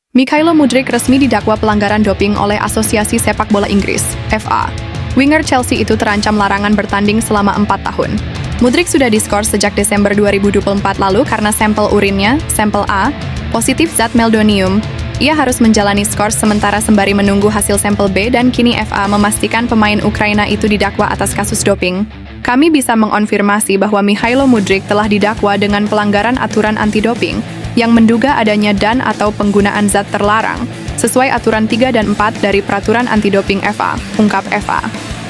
Mikhailo Mudryk resmi didakwa pelanggaran doping oleh Asosiasi Sepak Bola Inggris, FA. Winger Chelsea itu terancam larangan bertanding selama 4 tahun. Mudryk sudah diskors sejak Desember 2024 lalu karena sampel urinnya, sampel A, positif zat meldonium. Ia harus menjalani skors sementara sembari menunggu hasil sampel B dan kini FA memastikan pemain Ukraina itu didakwa atas kasus doping. Kami bisa mengonfirmasi bahwa Mikhailo Mudryk telah didakwa dengan pelanggaran aturan anti-doping yang menduga adanya dan atau penggunaan zat terlarang, sesuai aturan 3 dan 4 dari Peraturan Anti-Doping FA, ungkap FA.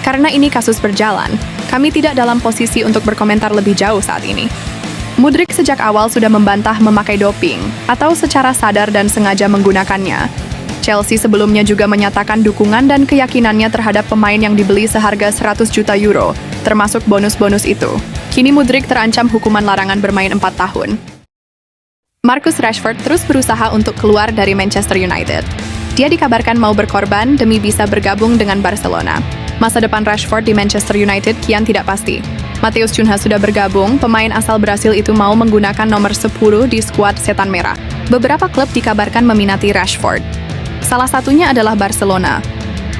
Karena ini kasus berjalan, kami tidak dalam posisi untuk berkomentar lebih jauh saat ini. Mudryk sejak awal sudah membantah memakai doping, atau secara sadar dan sengaja menggunakannya. Chelsea sebelumnya juga menyatakan dukungan dan keyakinannya terhadap pemain yang dibeli seharga 100 juta euro, termasuk bonus-bonus itu. Kini Mudryk terancam hukuman larangan bermain 4 tahun. Marcus Rashford terus berusaha untuk keluar dari Manchester United. Dia dikabarkan mau berkorban demi bisa bergabung dengan Barcelona. Masa depan Rashford di Manchester United kian tidak pasti. Matheus Cunha sudah bergabung, pemain asal Brasil itu mau menggunakan nomor 10 di skuad Setan Merah. Beberapa klub dikabarkan meminati Rashford. Salah satunya adalah Barcelona.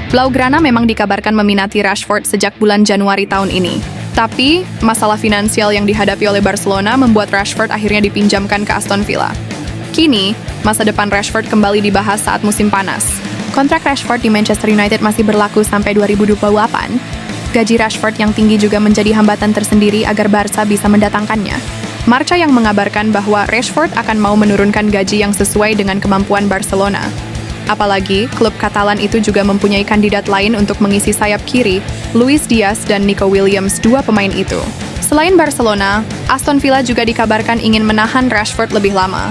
Blaugrana memang dikabarkan meminati Rashford sejak bulan Januari tahun ini. Tapi, masalah finansial yang dihadapi oleh Barcelona membuat Rashford akhirnya dipinjamkan ke Aston Villa. Kini, masa depan Rashford kembali dibahas saat musim panas. Kontrak Rashford di Manchester United masih berlaku sampai 2028. Gaji Rashford yang tinggi juga menjadi hambatan tersendiri agar Barca bisa mendatangkannya. Marca yang mengabarkan bahwa Rashford akan mau menurunkan gaji yang sesuai dengan kemampuan Barcelona. Apalagi, klub Katalan itu juga mempunyai kandidat lain untuk mengisi sayap kiri, Luis Diaz dan Nico Williams, dua pemain itu. Selain Barcelona, Aston Villa juga dikabarkan ingin menahan Rashford lebih lama.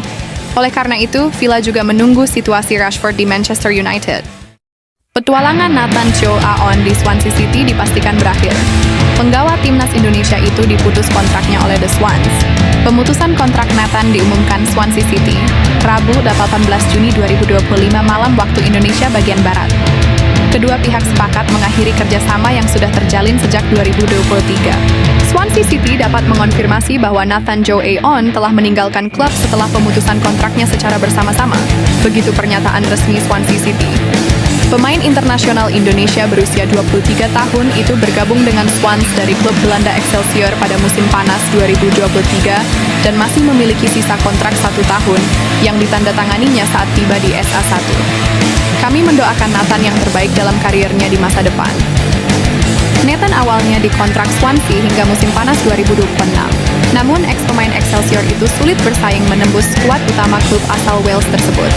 Oleh karena itu, Villa juga menunggu situasi Rashford di Manchester United. Petualangan Nathan Joe Aon di Swansea City dipastikan berakhir. Penggawa timnas Indonesia itu diputus kontraknya oleh The Swans. Pemutusan kontrak Nathan diumumkan Swansea City, Rabu 18 Juni 2025 malam waktu Indonesia bagian Barat. Kedua pihak sepakat mengakhiri kerjasama yang sudah terjalin sejak 2023. Swansea City dapat mengonfirmasi bahwa Nathan Joe Aon telah meninggalkan klub setelah pemutusan kontraknya secara bersama-sama. Begitu pernyataan resmi Swansea City. Pemain internasional Indonesia berusia 23 tahun itu bergabung dengan Swans dari klub Belanda Excelsior pada musim panas 2023 dan masih memiliki sisa kontrak 1 tahun yang ditandatanganinya saat tiba di SA1. Kami mendoakan Nathan yang terbaik dalam karirnya di masa depan. Nathan awalnya dikontrak Swansea hingga musim panas 2026. Namun, ex-pemain Excelsior itu sulit bersaing menembus skuad utama klub asal Wales tersebut.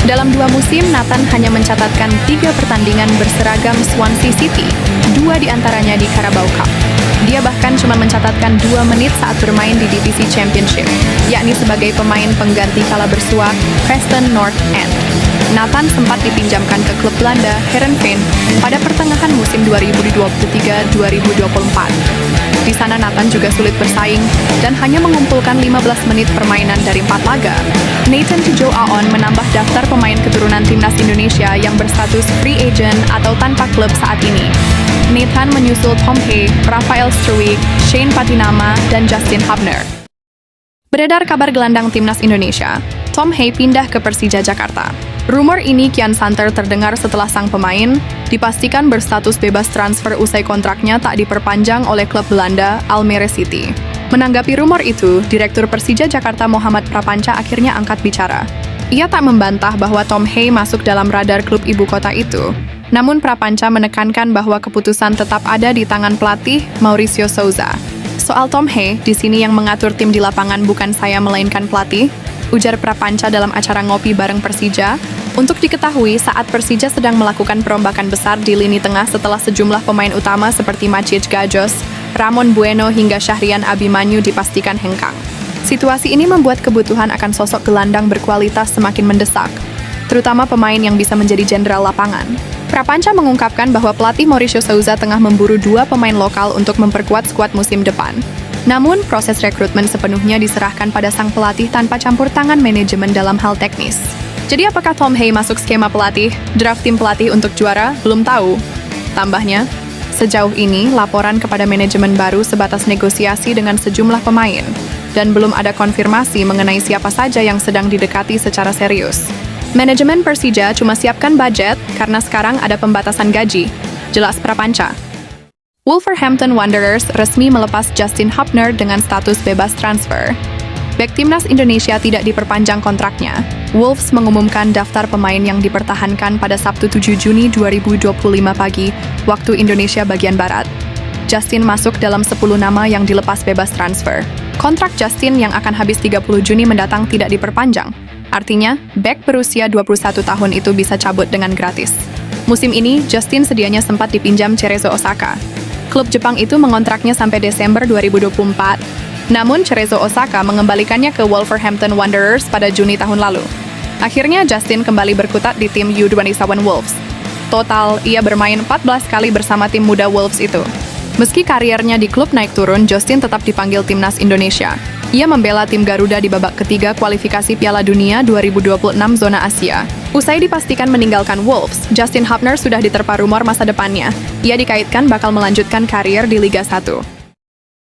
Dalam 2 musim, Nathan hanya mencatatkan 3 pertandingan berseragam Swansea City, 2 diantaranya di Carabao Cup. Dia bahkan cuma mencatatkan 2 menit saat bermain di divisi Championship, yakni sebagai pemain pengganti kala bersua Preston North End. Nathan sempat dipinjamkan ke klub Belanda Heerenveen pada pertengahan musim 2023-2024. Di sana Nathan juga sulit bersaing dan hanya mengumpulkan 15 menit permainan dari 4 laga. Nathan Joe Aon menambah daftar pemain keturunan timnas Indonesia yang berstatus free agent atau tanpa klub saat ini. Nathan menyusul Tom Hay, Rafael Struijk, Shane Patinama, dan Justin Hubner. Beredar kabar gelandang timnas Indonesia, Tom Hay pindah ke Persija Jakarta. Rumor ini kian santer terdengar setelah sang pemain dipastikan berstatus bebas transfer usai kontraknya tak diperpanjang oleh klub Belanda Almere City. Menanggapi rumor itu, Direktur Persija Jakarta Muhammad Prapanca akhirnya angkat bicara. Ia tak membantah bahwa Tom Hay masuk dalam radar klub ibu kota itu. Namun Prapanca menekankan bahwa keputusan tetap ada di tangan pelatih Mauricio Souza. Soal Tom Hay, di sini yang mengatur tim di lapangan bukan saya melainkan pelatih, ujar Prapanca dalam acara ngopi bareng Persija. Untuk diketahui, saat Persija sedang melakukan perombakan besar di lini tengah setelah sejumlah pemain utama seperti Maciej Gajos, Ramon Bueno hingga Syahrian Abimanyu dipastikan hengkang. Situasi ini membuat kebutuhan akan sosok gelandang berkualitas semakin mendesak, terutama pemain yang bisa menjadi jenderal lapangan. Prapanca mengungkapkan bahwa pelatih Mauricio Souza tengah memburu 2 pemain lokal untuk memperkuat skuad musim depan. Namun, proses rekrutmen sepenuhnya diserahkan pada sang pelatih tanpa campur tangan manajemen dalam hal teknis. Jadi apakah Tom Hay masuk skema pelatih, draft tim pelatih untuk juara? Belum tahu. Tambahnya, sejauh ini laporan kepada manajemen baru sebatas negosiasi dengan sejumlah pemain, dan belum ada konfirmasi mengenai siapa saja yang sedang didekati secara serius. Manajemen Persija cuma siapkan budget karena sekarang ada pembatasan gaji. Jelas Prapanca. Wolverhampton Wanderers resmi melepas Justin Hubner dengan status bebas transfer. Bek timnas Indonesia tidak diperpanjang kontraknya. Wolves mengumumkan daftar pemain yang dipertahankan pada Sabtu 7 Juni 2025 pagi, waktu Indonesia bagian Barat. Justin masuk dalam 10 nama yang dilepas bebas transfer. Kontrak Justin yang akan habis 30 Juni mendatang tidak diperpanjang. Artinya, bek berusia 21 tahun itu bisa cabut dengan gratis. Musim ini, Justin sedianya sempat dipinjam Cerezo Osaka. Klub Jepang itu mengontraknya sampai Desember 2024. Namun, Cerezo Osaka mengembalikannya ke Wolverhampton Wanderers pada Juni tahun lalu. Akhirnya, Justin kembali berkutat di tim U21 Wolves. Total, ia bermain 14 kali bersama tim muda Wolves itu. Meski kariernya di klub naik turun, Justin tetap dipanggil timnas Indonesia. Ia membela tim Garuda di babak ketiga kualifikasi Piala Dunia 2026 zona Asia. Usai dipastikan meninggalkan Wolves, Justin Hubner sudah diterpa rumor masa depannya. Ia dikaitkan bakal melanjutkan karier di Liga 1.